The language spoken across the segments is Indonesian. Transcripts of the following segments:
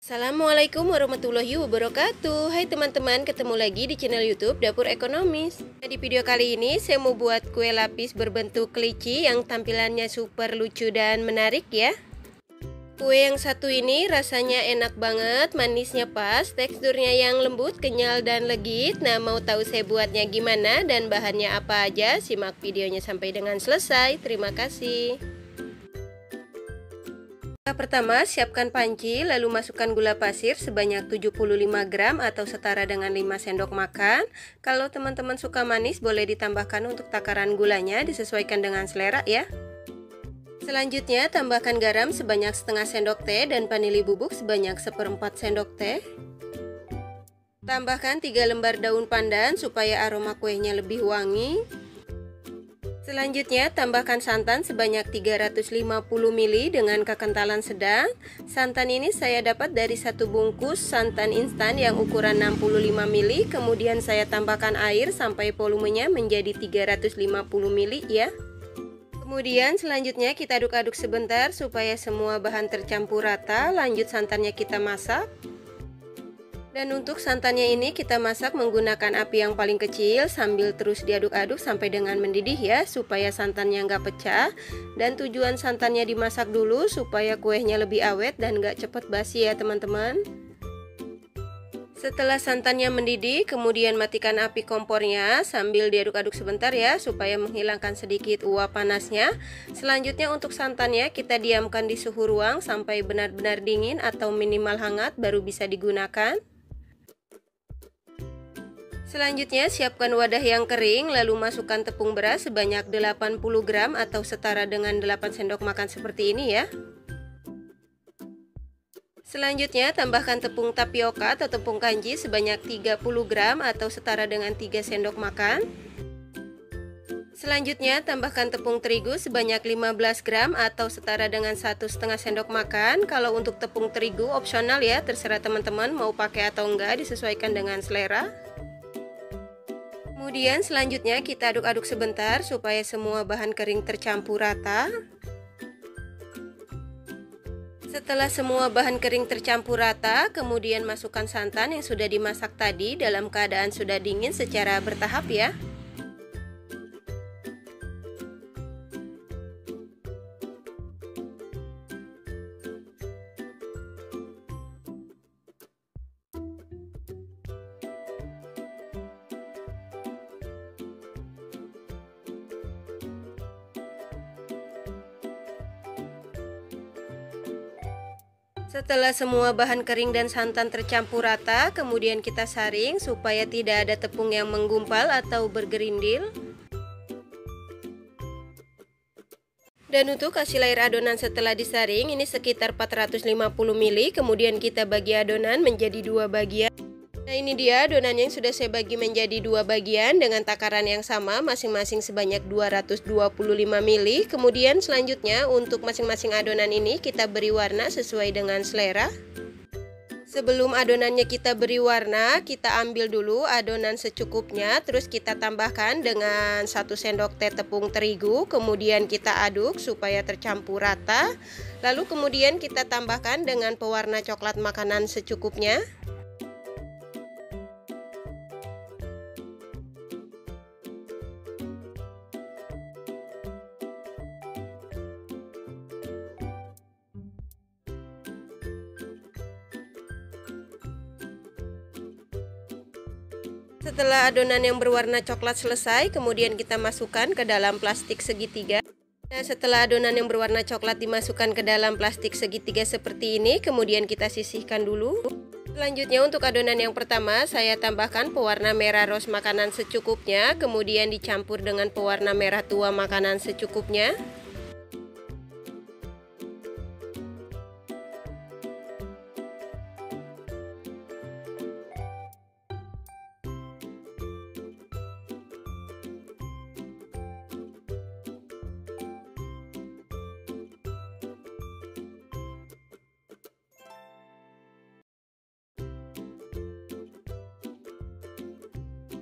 Assalamualaikum warahmatullahi wabarakatuh. Hai teman-teman, ketemu lagi di channel YouTube Dapur Ekonomis. Di video kali ini saya mau buat kue lapis berbentuk kelinci yang tampilannya super lucu dan menarik ya. Kue yang satu ini rasanya enak banget, manisnya pas, teksturnya yang lembut, kenyal dan legit. Nah, mau tahu saya buatnya gimana dan bahannya apa aja? Simak videonya sampai dengan selesai. Terima kasih. Pertama, siapkan panci, lalu masukkan gula pasir sebanyak 75 gram atau setara dengan 5 sendok makan. Kalau teman-teman suka manis, boleh ditambahkan untuk takaran gulanya, disesuaikan dengan selera ya. Selanjutnya, tambahkan garam sebanyak setengah sendok teh dan vanili bubuk sebanyak 1/4 sendok teh. Tambahkan 3 lembar daun pandan supaya aroma kuenya lebih wangi. Selanjutnya, tambahkan santan sebanyak 350 ml dengan kekentalan sedang. Santan ini saya dapat dari satu bungkus santan instan yang ukuran 65 ml. Kemudian saya tambahkan air sampai volumenya menjadi 350 ml ya. Kemudian selanjutnya kita aduk-aduk sebentar supaya semua bahan tercampur rata. Lanjut santannya kita masak. Dan untuk santannya ini kita masak menggunakan api yang paling kecil sambil terus diaduk-aduk sampai dengan mendidih ya, supaya santannya nggak pecah. Dan tujuan santannya dimasak dulu supaya kuenya lebih awet dan nggak cepet basi ya teman-teman. Setelah santannya mendidih, kemudian matikan api kompornya sambil diaduk-aduk sebentar ya, supaya menghilangkan sedikit uap panasnya. Selanjutnya untuk santannya kita diamkan di suhu ruang sampai benar-benar dingin atau minimal hangat baru bisa digunakan. Selanjutnya siapkan wadah yang kering, lalu masukkan tepung beras sebanyak 80 gram atau setara dengan 8 sendok makan seperti ini ya. Selanjutnya tambahkan tepung tapioka atau tepung kanji sebanyak 30 gram atau setara dengan 3 sendok makan. Selanjutnya tambahkan tepung terigu sebanyak 15 gram atau setara dengan 1,5 sendok makan. Kalau untuk tepung terigu opsional ya, terserah teman-teman mau pakai atau enggak, disesuaikan dengan selera. Kemudian selanjutnya kita aduk-aduk sebentar supaya semua bahan kering tercampur rata. Setelah semua bahan kering tercampur rata, kemudian masukkan santan yang sudah dimasak tadi dalam keadaan sudah dingin secara bertahap ya. Setelah semua bahan kering dan santan tercampur rata, kemudian kita saring supaya tidak ada tepung yang menggumpal atau bergerindil. Dan untuk hasil air adonan setelah disaring ini sekitar 450 ml, kemudian kita bagi adonan menjadi dua bagian. Nah, ini dia adonannya yang sudah saya bagi menjadi dua bagian dengan takaran yang sama masing-masing sebanyak 225 ml. Kemudian selanjutnya untuk masing-masing adonan ini kita beri warna sesuai dengan selera. Sebelum adonannya kita beri warna, kita ambil dulu adonan secukupnya, terus kita tambahkan dengan 1 sendok teh tepung terigu, kemudian kita aduk supaya tercampur rata. Lalu kemudian kita tambahkan dengan pewarna coklat makanan secukupnya. Setelah adonan yang berwarna coklat selesai, kemudian kita masukkan ke dalam plastik segitiga. Nah, setelah adonan yang berwarna coklat dimasukkan ke dalam plastik segitiga seperti ini, kemudian kita sisihkan dulu. Selanjutnya untuk adonan yang pertama, saya tambahkan pewarna merah rose makanan secukupnya, kemudian dicampur dengan pewarna merah tua makanan secukupnya.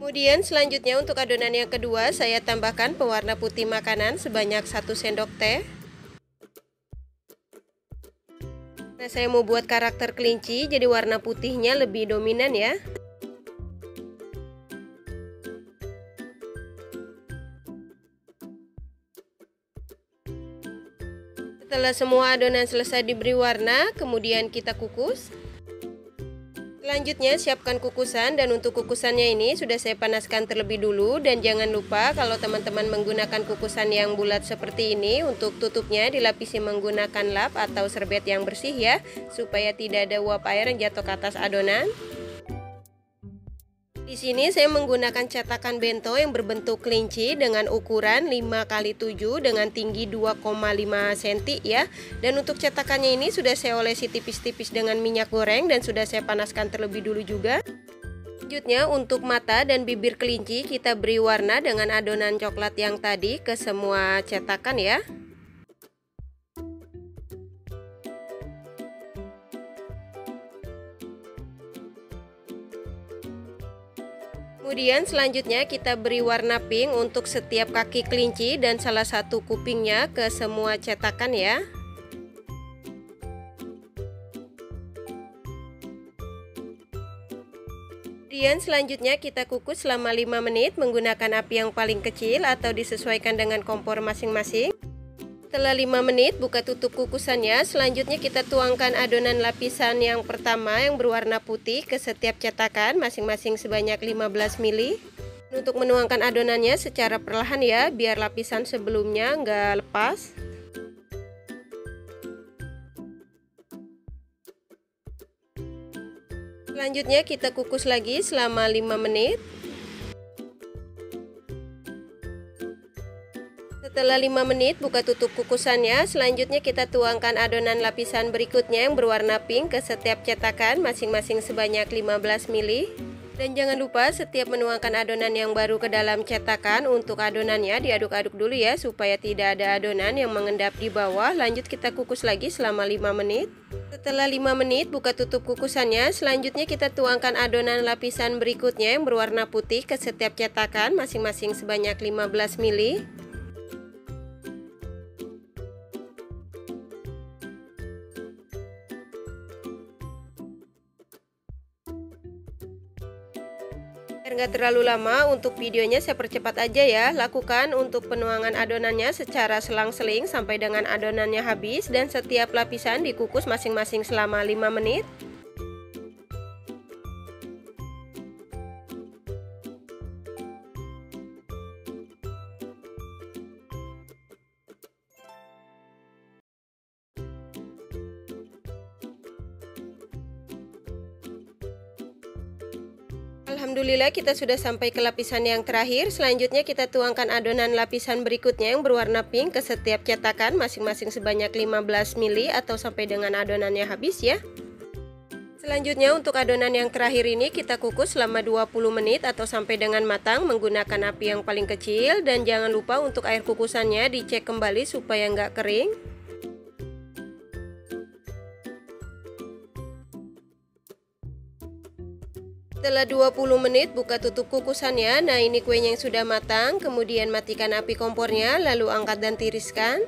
Kemudian selanjutnya untuk adonan yang kedua saya tambahkan pewarna putih makanan sebanyak 1 sendok teh. Nah, saya mau buat karakter kelinci, jadi warna putihnya lebih dominan ya. Setelah semua adonan selesai diberi warna, kemudian kita kukus. Selanjutnya siapkan kukusan, dan untuk kukusannya ini sudah saya panaskan terlebih dulu. Dan jangan lupa kalau teman-teman menggunakan kukusan yang bulat seperti ini, untuk tutupnya dilapisi menggunakan lap atau serbet yang bersih ya, supaya tidak ada uap air yang jatuh ke atas adonan. Di sini saya menggunakan cetakan bento yang berbentuk kelinci dengan ukuran 5x7 dengan tinggi 2,5 cm ya. Dan untuk cetakannya ini sudah saya olesi tipis-tipis dengan minyak goreng dan sudah saya panaskan terlebih dulu juga. Selanjutnya untuk mata dan bibir kelinci kita beri warna dengan adonan coklat yang tadi ke semua cetakan ya. Kemudian selanjutnya kita beri warna pink untuk setiap kaki kelinci dan salah satu kupingnya ke semua cetakan ya. Kemudian selanjutnya kita kukus selama 5 menit menggunakan api yang paling kecil atau disesuaikan dengan kompor masing-masing. Setelah 5 menit buka tutup kukusannya. Selanjutnya kita tuangkan adonan lapisan yang pertama yang berwarna putih ke setiap cetakan masing-masing sebanyak 15 ml. Untuk menuangkan adonannya secara perlahan ya, biar lapisan sebelumnya nggak lepas. Selanjutnya kita kukus lagi selama 5 menit. Setelah 5 menit buka tutup kukusannya. Selanjutnya kita tuangkan adonan lapisan berikutnya yang berwarna pink ke setiap cetakan masing-masing sebanyak 15 ml. Dan jangan lupa setiap menuangkan adonan yang baru ke dalam cetakan, untuk adonannya diaduk-aduk dulu ya, supaya tidak ada adonan yang mengendap di bawah. Lanjut kita kukus lagi selama 5 menit. Setelah 5 menit buka tutup kukusannya. Selanjutnya kita tuangkan adonan lapisan berikutnya yang berwarna putih ke setiap cetakan masing-masing sebanyak 15 ml. Biar nggak terlalu lama, untuk videonya saya percepat aja ya. Lakukan untuk penuangan adonannya secara selang-seling sampai dengan adonannya habis, dan setiap lapisan dikukus masing-masing selama 5 menit. Alhamdulillah kita sudah sampai ke lapisan yang terakhir. Selanjutnya kita tuangkan adonan lapisan berikutnya yang berwarna pink ke setiap cetakan masing-masing sebanyak 15 ml atau sampai dengan adonannya habis ya. Selanjutnya untuk adonan yang terakhir ini kita kukus selama 20 menit atau sampai dengan matang menggunakan api yang paling kecil. Dan jangan lupa untuk air kukusannya dicek kembali supaya nggak kering. Setelah 20 menit buka tutup kukusannya. Nah, ini kuenya yang sudah matang. Kemudian matikan api kompornya, lalu angkat dan tiriskan.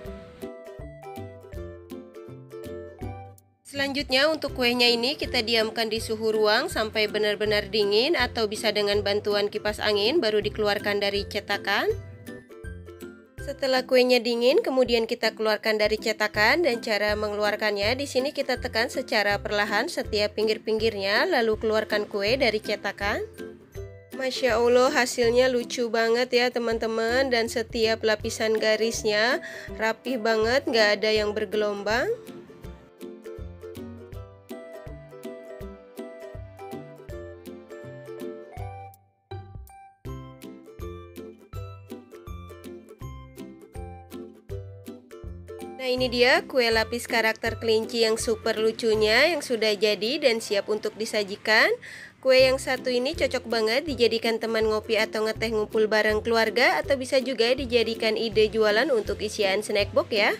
Selanjutnya untuk kuenya ini kita diamkan di suhu ruang sampai benar-benar dingin, atau bisa dengan bantuan kipas angin baru dikeluarkan dari cetakan. Setelah kuenya dingin, kemudian kita keluarkan dari cetakan, dan cara mengeluarkannya di sini kita tekan secara perlahan setiap pinggir-pinggirnya, lalu keluarkan kue dari cetakan. Masya Allah, hasilnya lucu banget ya teman-teman, dan setiap lapisan garisnya rapih banget, nggak ada yang bergelombang. Nah, ini dia kue lapis karakter kelinci yang super lucunya yang sudah jadi dan siap untuk disajikan. Kue yang satu ini cocok banget dijadikan teman ngopi atau ngeteh ngumpul bareng keluarga, atau bisa juga dijadikan ide jualan untuk isian snack box ya.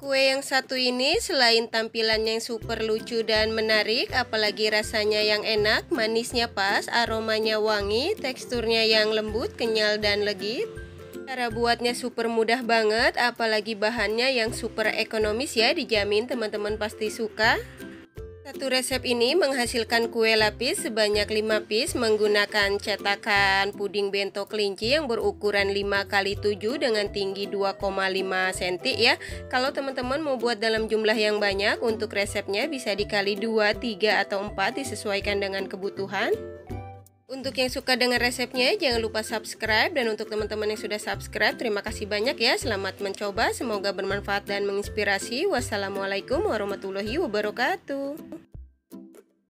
Kue yang satu ini selain tampilannya yang super lucu dan menarik, apalagi rasanya yang enak, manisnya pas, aromanya wangi, teksturnya yang lembut, kenyal dan legit. Cara buatnya super mudah banget, apalagi bahannya yang super ekonomis ya, dijamin teman-teman pasti suka. Satu resep ini menghasilkan kue lapis sebanyak 5 piece menggunakan cetakan puding bento kelinci yang berukuran 5x7 dengan tinggi 2,5 cm ya. Kalau teman-teman mau buat dalam jumlah yang banyak, untuk resepnya bisa dikali 2, 3, atau 4 disesuaikan dengan kebutuhan. Untuk yang suka dengan resepnya, jangan lupa subscribe. Dan untuk teman-teman yang sudah subscribe, terima kasih banyak ya. Selamat mencoba, semoga bermanfaat dan menginspirasi. Wassalamualaikum warahmatullahi wabarakatuh.